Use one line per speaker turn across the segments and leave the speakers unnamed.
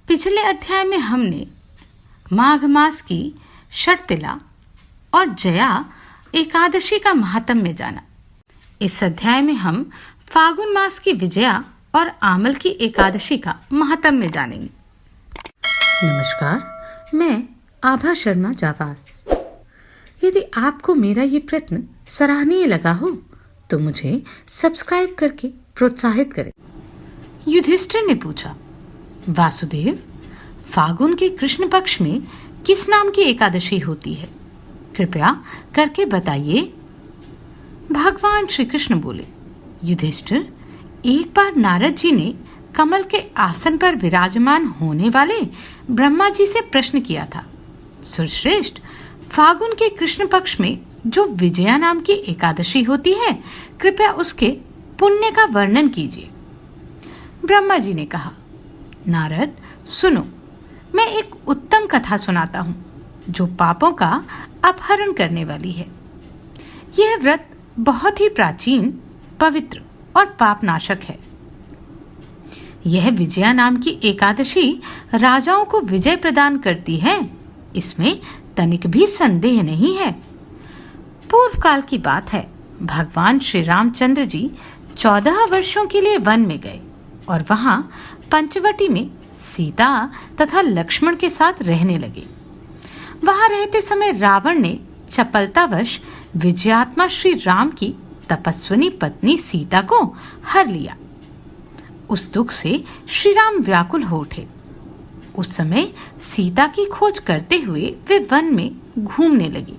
पिछले अध्याय में हमने माघ मास की षटतिला और जया एकादशी का महात्म्य जाना। इस अध्याय में हम फागुन मास की विजया और आमल की एकादशी का महात्म्य जानेंगे। नमस्कार, मैं आभा शर्मा जावास। यदि आपको मेरा ये प्रयत्न सराहनीय लगा हो तो मुझे सब्सक्राइब करके प्रोत्साहित करें। युधिष्ठिर ने पूछा, वासुदेव, फागुन के कृष्ण पक्ष में किस नाम की एकादशी होती है? कृपया करके बताइए। भगवान श्री कृष्ण बोले, युधिष्ठिर, एक बार नारद जी ने कमल के आसन पर विराजमान होने वाले ब्रह्मा जी से प्रश्न किया था, सुरश्रेष्ठ, फागुन के कृष्ण पक्ष में जो विजया नाम की एकादशी होती है, कृपया उसके पुण्य का वर्णन कीजिए। ब्रह्मा जी ने कहा, नारद, सुनो, मैं एक उत्तम कथा सुनाता हूँ जो पापों का अपहरण करने वाली है। यह व्रत बहुत ही प्राचीन, पवित्र और पापनाशक है। यह विजया नाम की एकादशी राजाओं को विजय प्रदान करती है, इसमें तनिक भी संदेह नहीं है। पूर्व काल की बात है, भगवान श्री रामचंद्र जी 14 वर्षों के लिए वन में गए और वहां पंचवटी में सीता तथा लक्ष्मण के साथ रहने लगे। वहां रहते समय रावण ने चपलतावश विजयात्मा श्री राम की तपस्विनी पत्नी सीता को हर लिया। उस दुख से श्री राम व्याकुल हो उठे। उस समय सीता की खोज करते हुए वे वन में घूमने लगे।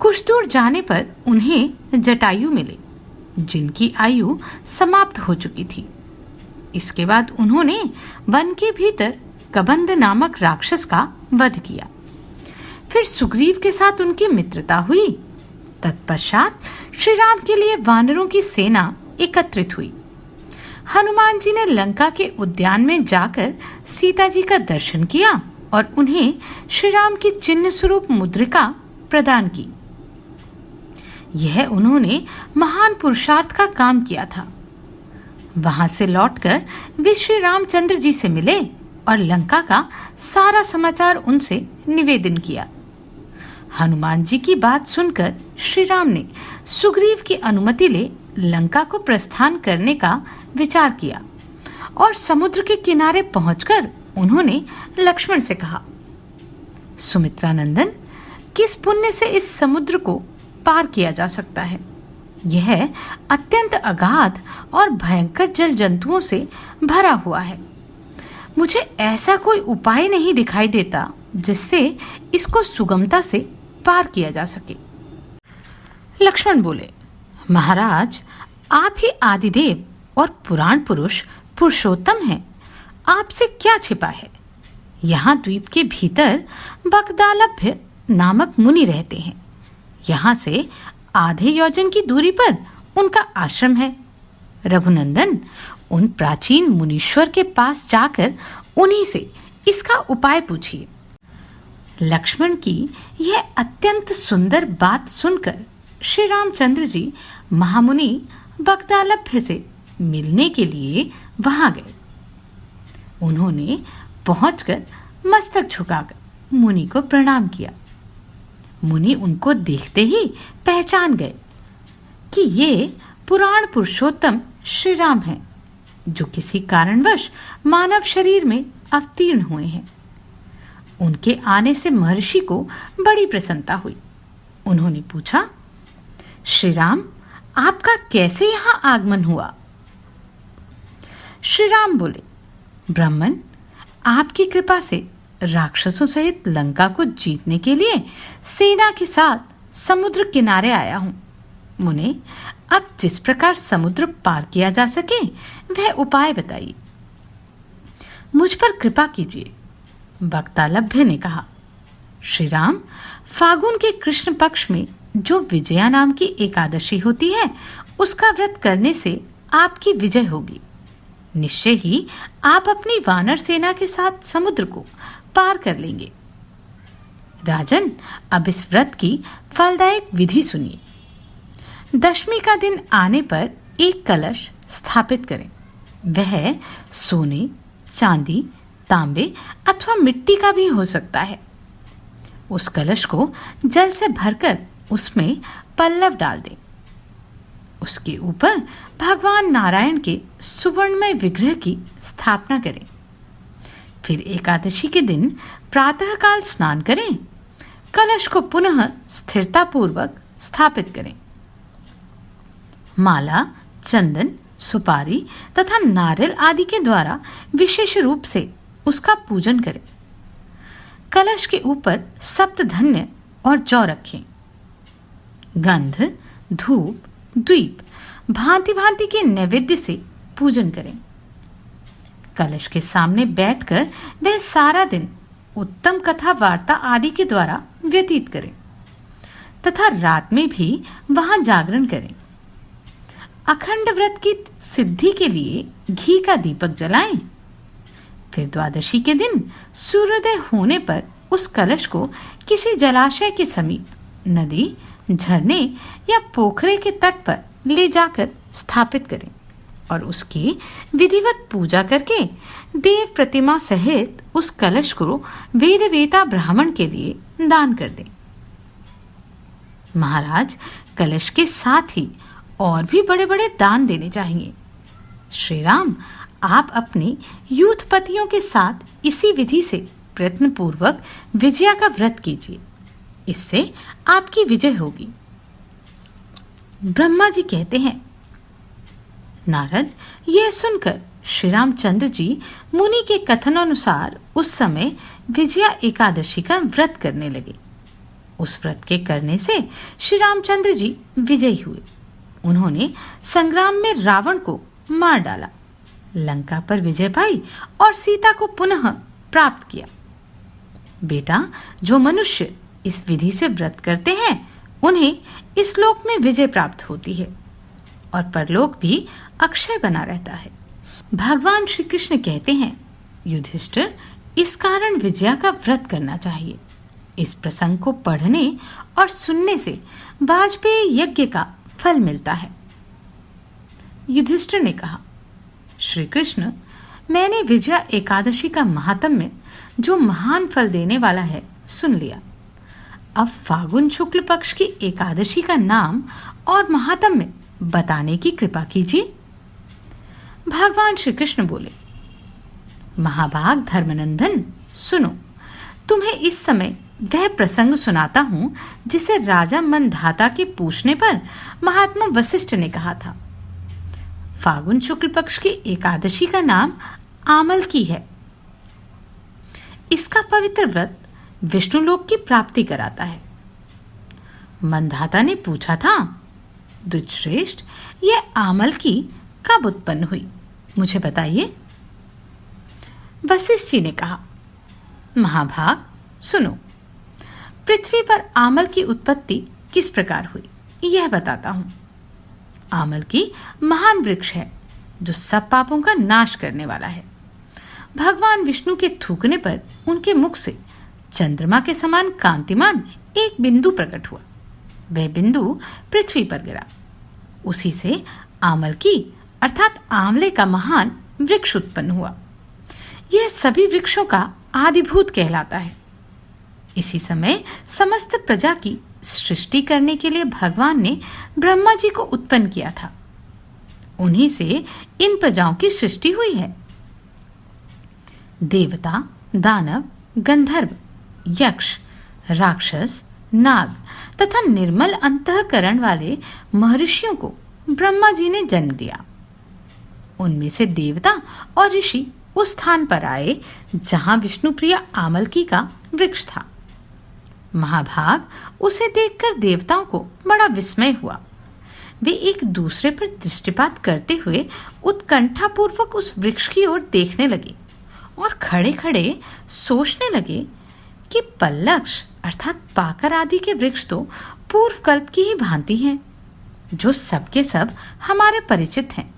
कुछ दूर जाने पर उन्हें जटायु मिले, जिनकी आयु समाप्त हो चुकी थी। इसके बाद उन्होंने वन के भीतर कबंध नामक राक्षस का वध किया। फिर सुग्रीव के साथ उनकी मित्रता हुई। तत्पश्चात श्री राम के लिए वानरों की सेना एकत्रित हुई। हनुमान जी ने लंका के उद्यान में जाकर सीता जी का दर्शन किया और उन्हें श्री राम की चिन्ह स्वरूप मुद्रिका प्रदान की। यह उन्होंने महान पुरुषार्थ का काम किया था। वहां से लौटकर वे श्री रामचंद्र जी से मिले और लंका का सारा समाचार उनसे निवेदन किया। हनुमान जी की बात सुनकर श्री राम ने सुग्रीव की अनुमति ले लंका को प्रस्थान करने का विचार किया और समुद्र के किनारे पहुंचकर उन्होंने लक्ष्मण से कहा, सुमित्रा नंदन, किस पुण्य से इस समुद्र को पार किया जा सकता है? यह अत्यंत अगाध और भयंकर जल जंतुओं से भरा हुआ है। मुझे ऐसा कोई उपाय नहीं दिखाई देता जिससे इसको सुगमता से पार किया जा सके। लक्ष्मण बोले, महाराज, आप ही आदिदेव और पुराण पुरुष पुरुषोत्तम हैं। आपसे क्या छिपा है? यहाँ द्वीप के भीतर बगदालभ्य नामक मुनि रहते हैं। यहाँ से आधे योजन की दूरी पर उनका आश्रम है। रघुनंदन, उन प्राचीन मुनीश्वर के पास जाकर उन्हीं से इसका उपाय पूछिए। लक्ष्मण की यह अत्यंत सुंदर बात सुनकर श्री रामचंद्र जी महामुनि बगदालभ्य से मिलने के लिए वहां गए। उन्होंने पहुंचकर मस्तक झुकाकर मुनि को प्रणाम किया। मुनि उनको देखते ही पहचान गए कि ये पुराण पुरुषोत्तम श्री राम हैं, जो किसी कारणवश मानव शरीर में अवतीर्ण हुए हैं। उनके आने से महर्षि को बड़ी प्रसन्नता हुई। उन्होंने पूछा, श्री राम, आपका कैसे यहाँ आगमन हुआ? श्री राम बोले, ब्राह्मण, आपकी कृपा से राक्षसों सहित लंका को जीतने के लिए सेना के साथ समुद्र किनारे आया हूं। मुने, अब जिस प्रकार समुद्र पार किया जा सके वह उपाय बताइए। मुझ पर कृपा कीजिए। बगदालभ्य ने कहा, श्री राम, फागुन के कृष्ण पक्ष में जो विजया नाम की एकादशी होती है, उसका व्रत करने से आपकी विजय होगी। निश्चय ही आप अपनी वानर सेना के साथ समुद्र को पार कर लेंगे। राजन, अब इस व्रत की फलदायक विधि सुनिए। दशमी का दिन आने पर एक कलश स्थापित करें। वह सोने, चांदी, तांबे अथवा मिट्टी का भी हो सकता है। उस कलश को जल से भरकर उसमें पल्लव डाल दें। उसके ऊपर भगवान नारायण के सुवर्णमय विग्रह की स्थापना करें। फिर एकादशी के दिन प्रातःकाल स्नान करें। कलश को पुनः स्थिरतापूर्वक स्थापित करें। माला, चंदन, सुपारी तथा नारियल आदि के द्वारा विशेष रूप से उसका पूजन करें। कलश के ऊपर सप्तधन्य और जौ रखें। गंध, धूप, द्वीप भांति भांति के नैवेद्य से पूजन करें। कलश के सामने बैठकर वह सारा दिन उत्तम कथा वार्ता आदि के द्वारा व्यतीत करें तथा रात में भी वहां जागरण करें। अखंड व्रत की सिद्धि के लिए घी का दीपक जलाएं। फिर द्वादशी के दिन सूर्योदय होने पर उस कलश को किसी जलाशय के समीप, नदी, झरने या पोखरे के तट पर ले जाकर स्थापित करें और उसकी विधिवत पूजा करके देव प्रतिमा सहित उस कलश को वेदवेता ब्राह्मण के लिए दान कर दें। महाराज, कलश के साथ ही और भी बड़े बड़े दान देने चाहिए। श्री राम, आप अपने यूथपतियों के साथ इसी विधि से प्रयत्न पूर्वक विजया का व्रत कीजिए। इससे आपकी विजय होगी। ब्रह्मा जी कहते हैं, नारद, यह सुनकर श्री रामचंद्र जी मुनि के कथनानुसार उस समय विजया एकादशी का व्रत करने लगे। उस व्रत के करने से श्री रामचंद्र जी विजयी हुए। उन्होंने संग्राम में रावण को मार डाला, लंका पर विजय पाई और सीता को पुनः प्राप्त किया। बेटा, जो मनुष्य इस विधि से व्रत करते हैं उन्हें इस लोक में विजय प्राप्त होती है और परलोक भी अक्षय बना रहता है। भगवान श्री कृष्ण कहते हैं, युधिष्ठिर, इस कारण विजया का व्रत करना चाहिए। इस प्रसंग को पढ़ने और सुनने से वाजपेयी यज्ञ का फल मिलता है। युधिष्ठिर ने कहा, श्री कृष्ण, मैंने विजया एकादशी का महात्म्य जो महान फल देने वाला है सुन लिया। अब फागुन शुक्ल पक्ष की एकादशी का नाम और महात्म्य बताने की कृपा कीजिए। भगवान श्री कृष्ण बोले, महाभाग धर्मनंदन, सुनो, तुम्हें इस समय वह प्रसंग सुनाता हूं जिसे राजा मंधाता के पूछने पर महात्मा वशिष्ठ ने कहा था। फागुन शुक्ल पक्ष की एकादशी का नाम आमल की है। इसका पवित्र व्रत विष्णुलोक की प्राप्ति कराता है। मंधाता ने पूछा था, द्विजश्रेष्ठ, यह आमल की कब उत्पन्न हुई, मुझे बताइए। वशिष्ठ जी ने कहा, महाभाग, सुनो, पृथ्वी पर आमल की उत्पत्ति किस प्रकार हुई यह बताता हूं। आमल की महान वृक्ष है जो सब पापों का नाश करने वाला है। भगवान विष्णु के थूकने पर उनके मुख से चंद्रमा के समान कांतिमान एक बिंदु प्रकट हुआ। वह बिंदु पृथ्वी पर गिरा। उसी से आमल की अर्थात आंवले का महान वृक्ष उत्पन्न हुआ। यह सभी वृक्षों का आदिभूत कहलाता है। इसी समय समस्त प्रजा की सृष्टि करने के लिए भगवान ने ब्रह्मा जी को उत्पन्न किया था। उन्हीं से इन प्रजाओं की सृष्टि हुई है। देवता, दानव, गंधर्व, यक्ष, राक्षस, नाग तथा निर्मल अंतःकरण वाले महर्षियों को ब्रह्मा जी ने जन्म दिया। उनमें से देवता और ऋषि उस स्थान पर आए जहां विष्णुप्रिया आमलकी का वृक्ष था। महाभाग, उसे देखकर देवताओं को बड़ा विस्मय हुआ। वे एक दूसरे पर दृष्टिपात करते हुए उत्कंठापूर्वक उस वृक्ष की ओर देखने लगे और खड़े खड़े सोचने लगे कि पल्लक्ष अर्थात पाकर आदि के वृक्ष तो पूर्व कल्प की ही भांति हैं, जो सबके सब हमारे परिचित हैं,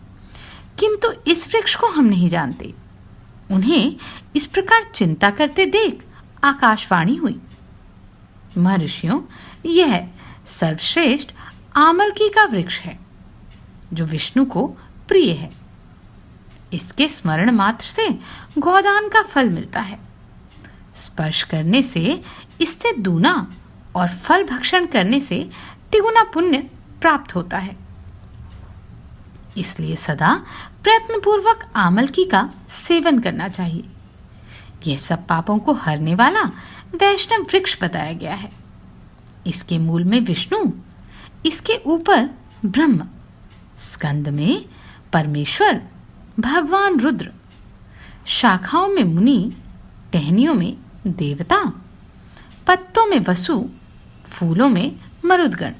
किंतु इस वृक्ष को हम नहीं जानते। उन्हें इस प्रकार चिंता करते देख आकाशवाणी हुई, महर्षियों, यह सर्वश्रेष्ठ आमलकी का वृक्ष है जो विष्णु को प्रिय है। इसके स्मरण मात्र से गोदान का फल मिलता है। स्पर्श करने से इससे दूना और फल भक्षण करने से तिगुना पुण्य प्राप्त होता है। इसलिए सदा प्रयत्नपूर्वक आमलकी का सेवन करना चाहिए। यह सब पापों को हरने वाला वैष्णव वृक्ष बताया गया है। इसके मूल में विष्णु, इसके ऊपर ब्रह्म, स्कंद में परमेश्वर भगवान रुद्र, शाखाओं में मुनि, टहनियों में देवता, पत्तों में वसु, फूलों में मरुदगण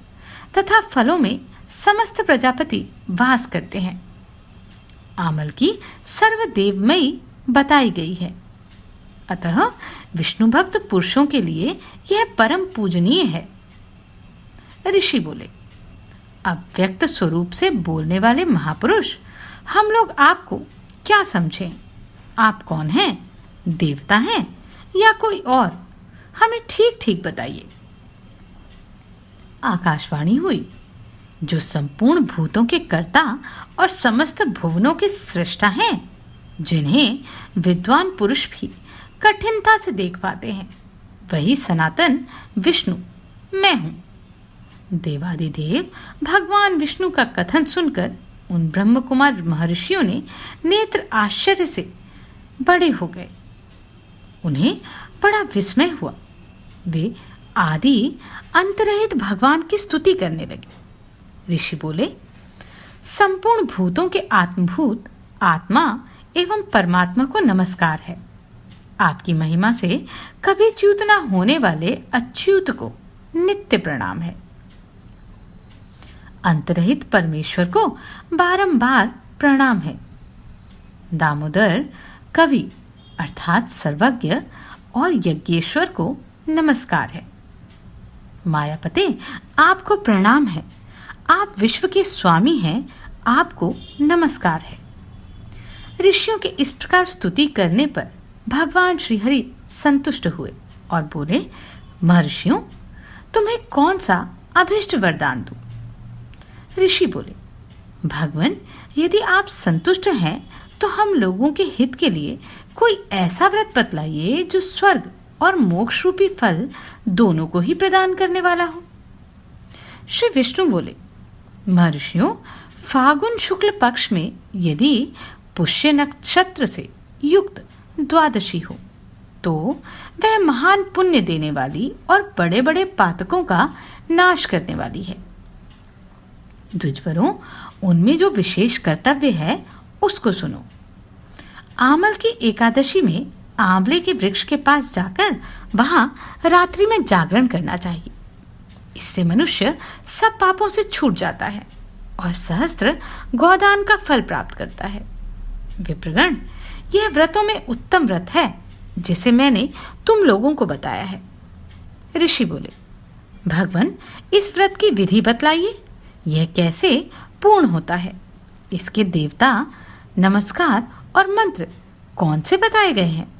तथा फलों में समस्त प्रजापति वास करते हैं। आमल की सर्वदेवमयी बताई गई है। अतः विष्णु भक्त पुरुषों के लिए यह परम पूजनीय है। ऋषि बोले, अव्यक्त स्वरूप से बोलने वाले महापुरुष, हम लोग आपको क्या समझें? आप कौन हैं? देवता हैं या कोई और? हमें ठीक ठीक बताइए। आकाशवाणी हुई, जो संपूर्ण भूतों के कर्ता और समस्त भुवनों के सृष्टा हैं, जिन्हें विद्वान पुरुष भी कठिनता से देख पाते हैं, वही सनातन विष्णु मैं हूं। देवादिदेव भगवान विष्णु का कथन सुनकर उन ब्रह्म कुमार महर्षियों ने नेत्र आश्चर्य से बड़े हो गए। उन्हें बड़ा विस्मय हुआ। वे आदि अंतरहित भगवान की स्तुति करने लगे। ऋषि बोले, संपूर्ण भूतों के आत्मभूत आत्मा एवं परमात्मा को नमस्कार है। आपकी महिमा से कभी च्युत न होने वाले अच्युत को नित्य प्रणाम है। अंतरहित परमेश्वर को बारंबार प्रणाम है। दामोदर कवि अर्थात सर्वज्ञ और यज्ञेश्वर को नमस्कार है। मायापते, आपको प्रणाम है। आप विश्व के स्वामी हैं, आपको नमस्कार है। ऋषियों के इस प्रकार स्तुति करने पर भगवान श्रीहरि संतुष्ट हुए और बोले, महर्षियों, तुम्हें कौन सा अभिष्ट वरदान दूं? ऋषि बोले, भगवान, यदि आप संतुष्ट हैं तो हम लोगों के हित के लिए कोई ऐसा व्रत बतलाइए जो स्वर्ग और मोक्ष रूपी फल दोनों को ही प्रदान करने वाला हो। श्री विष्णु बोले, महर्षियों, फागुन शुक्ल पक्ष में यदि पुष्य नक्षत्र से युक्त द्वादशी हो तो वह महान पुण्य देने वाली और बड़े बड़े पातकों का नाश करने वाली है। द्विजवरों, उनमें जो विशेष कर्तव्य है उसको सुनो। आमल की एकादशी में आंवले के वृक्ष के पास जाकर वहां रात्रि में जागरण करना चाहिए। इससे मनुष्य सब पापों से छूट जाता है और सहस्त्र गोदान का फल प्राप्त करता है। विप्रगण, यह व्रतों में उत्तम व्रत है जिसे मैंने तुम लोगों को बताया है। ऋषि बोले, भगवान, इस व्रत की विधि बतलाइए। यह कैसे पूर्ण होता है? इसके देवता, नमस्कार और मंत्र कौन से बताए गए हैं?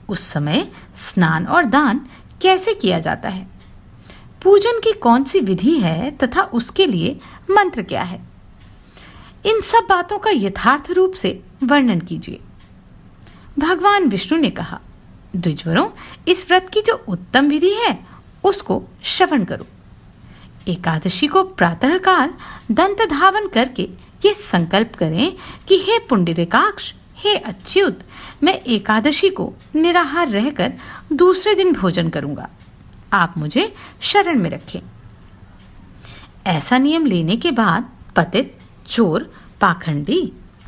उस समय स्नान और दान कैसे किया जाता है? पूजन की कौन सी विधि है तथा उसके लिए मंत्र क्या है? इन सब बातों का यथार्थ रूप से वर्णन कीजिए। भगवान विष्णु ने कहा, द्विजवरों, इस व्रत की जो उत्तम विधि है उसको श्रवण करो। एकादशी को प्रातःकाल दंत धावन करके ये संकल्प करें कि हे पुंडरीकाक्ष, हे अच्युत, मैं एकादशी को निराहार रहकर दूसरे दिन भोजन करूंगा। आप मुझे शरण में रखें। ऐसा नियम लेने के बाद पतित, चोर, पाखंडी,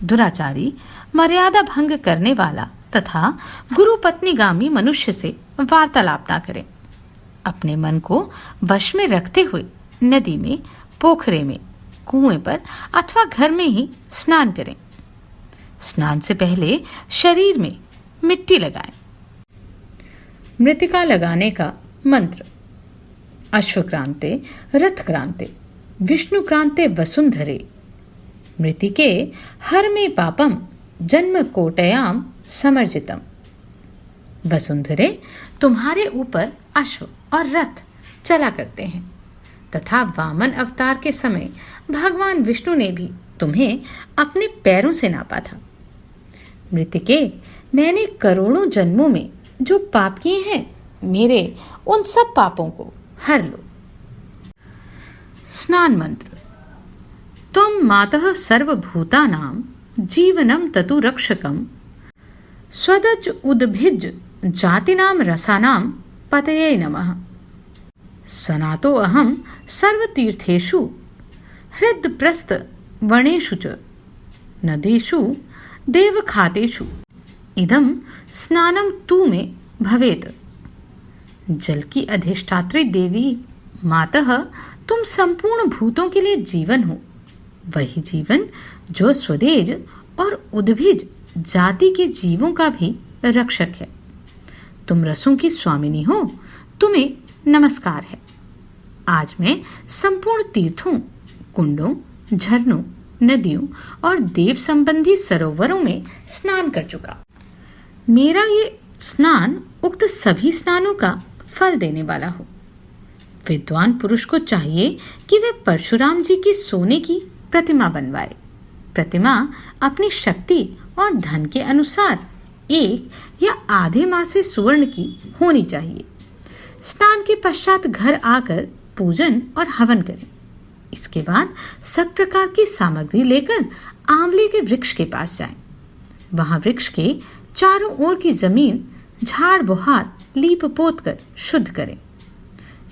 दुराचारी, मर्यादा भंग करने वाला तथा गुरु पत्नीगामी मनुष्य से वार्तालाप ना करें। अपने मन को वश में रखते हुए नदी में, पोखरे में, कुएं पर अथवा घर में ही स्नान करें। स्नान से पहले शरीर में मिट्टी लगाएं। मृतिका लगाने का मंत्र: अश्वक्रांते रथक्रांते विष्णुक्रांते वसुंधरे मृतिके हर में पापम जन्म कोटयाम समर्जितम। वसुंधरे, तुम्हारे ऊपर अश्व और रथ चला करते हैं तथा वामन अवतार के समय भगवान विष्णु ने भी तुम्हें अपने पैरों से नापा था। मृतिके, मैंने करोड़ों जन्मों में जो पाप किए हैं, मेरे उन सब पापों को हर लो। स्नान मंत्र। त्वं मातः सर्वभूतानां जीवनं ततु रक्षकं स्वदज उद्भिज जातिनां रसानां पतये नमः। सनातो अहं सर्वतीर्थेषु हृदप्रस्थ वनेषु च नदेषु देवखातेषु इदं स्नानं तु मे भवेत्। जल की अधिष्ठात्री देवी मातः, तुम संपूर्ण भूतों के लिए जीवन हो, वही जीवन जो स्वदेज और उद्भिज जाति के जीवों का भी रक्षक है। तुम रसों की स्वामिनी हो, तुम्हें नमस्कार है। आज मैं संपूर्ण तीर्थों, कुंडों, झरनों, नदियों और देव संबंधी सरोवरों में स्नान कर चुका। मेरा ये स्नान उक्त सभी स्नानों का फल देने वाला हो। विद्वान पुरुष को चाहिए कि वह परशुराम जी की सोने की प्रतिमा बनवाए। प्रतिमा अपनी शक्ति और धन के अनुसार 1 या आधे माह से सुवर्ण की होनी चाहिए। स्नान के पश्चात घर आकर पूजन और हवन करें। इसके बाद सब प्रकार की सामग्री लेकर आंवले के वृक्ष के पास जाएं। वहां वृक्ष के चारों ओर की जमीन झाड़ बुहार लीप पोत कर शुद्ध करें।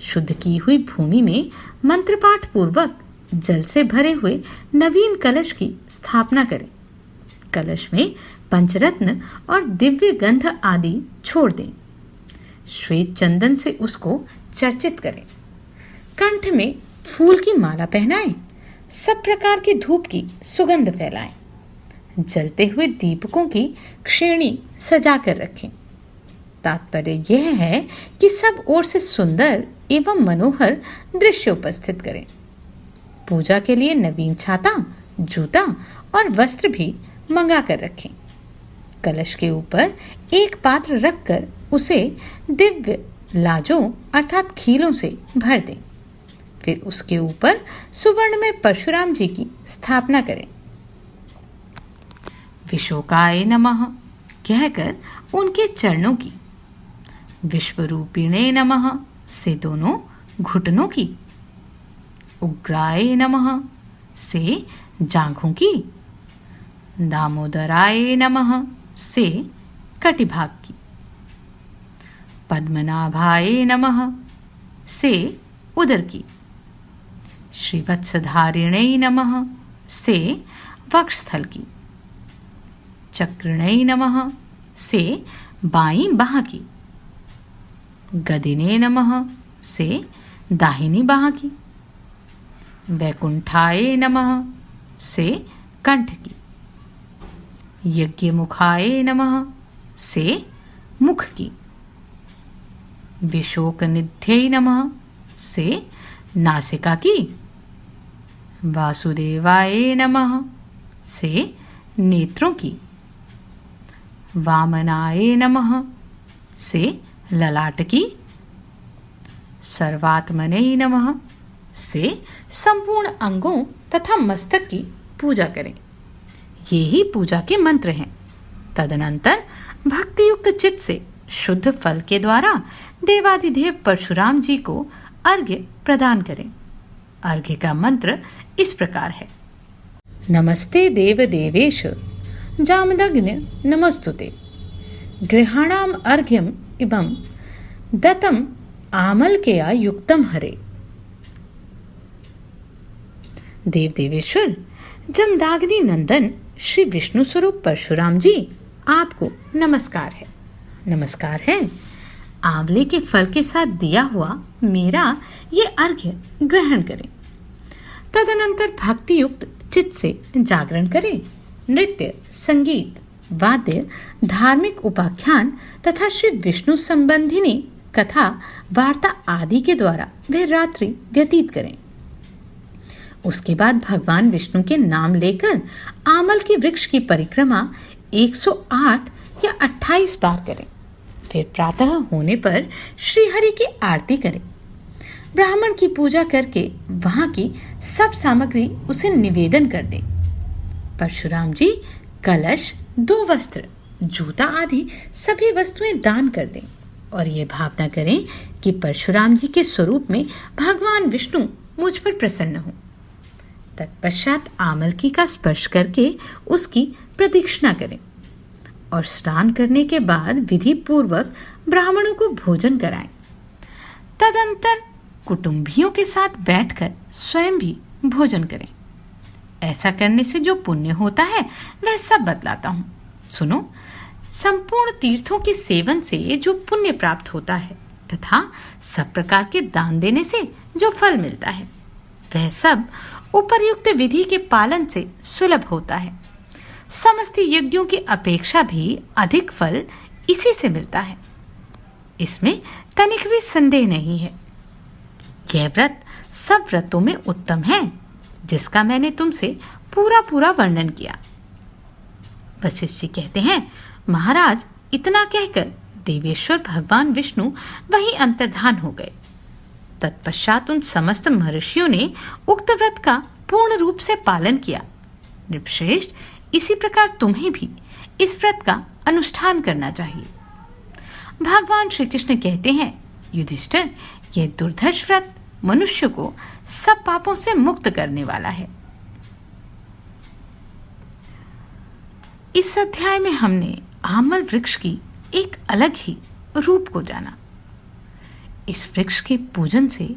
शुद्ध की हुई भूमि में मंत्रपाठ पूर्वक जल से भरे हुए नवीन कलश की स्थापना करें। कलश में पंचरत्न और दिव्य गंध आदि छोड़ दें। श्वेत चंदन से उसको चर्चित करें। कंठ में फूल की माला पहनाएं। सब प्रकार की धूप की सुगंध फैलाएं। जलते हुए दीपकों की श्रेणी सजा कर रखें। तात्पर्य यह है कि सब ओर से सुंदर एवं मनोहर दृश्य उपस्थित करें। पूजा के लिए नवीन छाता, जूता और वस्त्र भी मंगा कर रखें। कलश के ऊपर एक पात्र रखकर उसे दिव्य लाजों अर्थात खीलों से भर दें। फिर उसके ऊपर सुवर्ण में परशुराम जी की स्थापना करें। विशोकाय नमः कहकर उनके चरणों की, विश्वरूपिणे नमः से दोनों घुटनों की, उग्राय नमः से जांघों की, दामोदराय नमः से कटिभाग की, पद्मनाभाय नमः से उदर की, श्रीवत्सधारिणे नमः से वक्षस्थल की, चक्रिणे नमः से बाईं बाह की, गदिने नमः से दाहिनी बाह की, वैकुंठाय नमः से कंठ की, यज्ञमुखाय नमः से मुख की, विशोकनिध्यै नमः से नासिका की, वासुदेवाय नमः से नेत्रों की, वामनाय नमः से ललाट की, सर्वात्मने नमः से संपूर्ण अंगों तथा मस्तक की पूजा करें। ये ही पूजा के मंत्र हैं। तदनंतर भक्तियुक्त चित्त से शुद्ध फल के द्वारा देवादिदेव परशुराम जी को अर्घ्य प्रदान करें। अर्घ्य का मंत्र इस प्रकार है। नमस्ते देव देवेश जामदग्नि नमस्तुते गृहाणाम अर्घ्यम इबं दत्तम आमलकेया युक्तम हरे। देव देवेश्वर जमदाग्नि नंदन श्री विष्णु स्वरूप परशुराम जी, आपको नमस्कार है। नमस्कार है। आंवले के फल के साथ दिया हुआ मेरा ये अर्घ्य ग्रहण करें। तदनंतर भक्ति युक्त चित्त से जागरण करें। नृत्य, संगीत, वाद्य, धार्मिक उपाख्यान तथा श्री विष्णु संबंधिनी कथा वार्ता आदि के द्वारा वह रात्रि व्यतीत करें। उसके बाद भगवान विष्णु के नाम लेकर आमल के वृक्ष की परिक्रमा 108 या 28 बार करें। फिर प्रातः होने पर श्रीहरि की आरती करें। ब्राह्मण की पूजा करके वहां की सब सामग्री उसे निवेदन कर दें। परशुराम जी कलश, 2 वस्त्र, जूता आदि सभी वस्तुएं दान कर दें और ये भावना करें कि परशुराम जी के स्वरूप में भगवान विष्णु मुझ पर प्रसन्न हो। तत्पश्चात आमलकी का स्पर्श करके उसकी प्रदक्षिणा करें और स्नान करने के बाद विधि पूर्वक ब्राह्मणों को भोजन कराएं। तदंतर कुटुंबियों के साथ बैठकर स्वयं भी भोजन करें। ऐसा करने से जो पुण्य होता है वह सब बतलाता हूं। सुनो, संपूर्ण तीर्थों के सेवन से जो पुण्य प्राप्त होता है तथा सब प्रकार के दान देने से जो फल मिलता है वह सब उपर्युक्त विधि के पालन से सुलभ होता है। समस्त यज्ञों की अपेक्षा भी अधिक फल इसी से मिलता है, इसमें तनिक भी संदेह नहीं है। यह व्रत सब व्रतों में उत्तम है जिसका मैंने तुमसे पूरा वर्णन किया। वशिष्ठ जी कहते हैं, महाराज, इतना कहकर देवेश्वर भगवान विष्णु वहीं अंतर्धान हो गए। तत्पश्चात उन समस्त महर्षियों ने उक्त व्रत का पूर्ण रूप से पालन किया। नृपश्रेष्ठ, इसी प्रकार तुम्हें भी इस व्रत का अनुष्ठान करना चाहिए। भगवान श्री कृष्ण कहते हैं, युधिष्ठिर, यह दुर्धर्ष व्रत मनुष्य को सब पापों से मुक्त करने वाला है। इस अध्याय में हमने आमल वृक्ष की एक अलग ही रूप को जाना। इस वृक्ष के पूजन से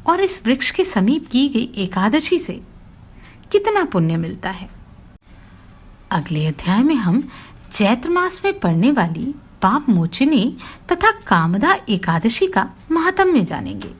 और इस वृक्ष के समीप की गई एकादशी से कितना पुण्य मिलता है। अगले अध्याय में हम चैत्र मास में पड़ने वाली पाप मोचिनी तथा कामदा एकादशी का महात्म्य जानेंगे।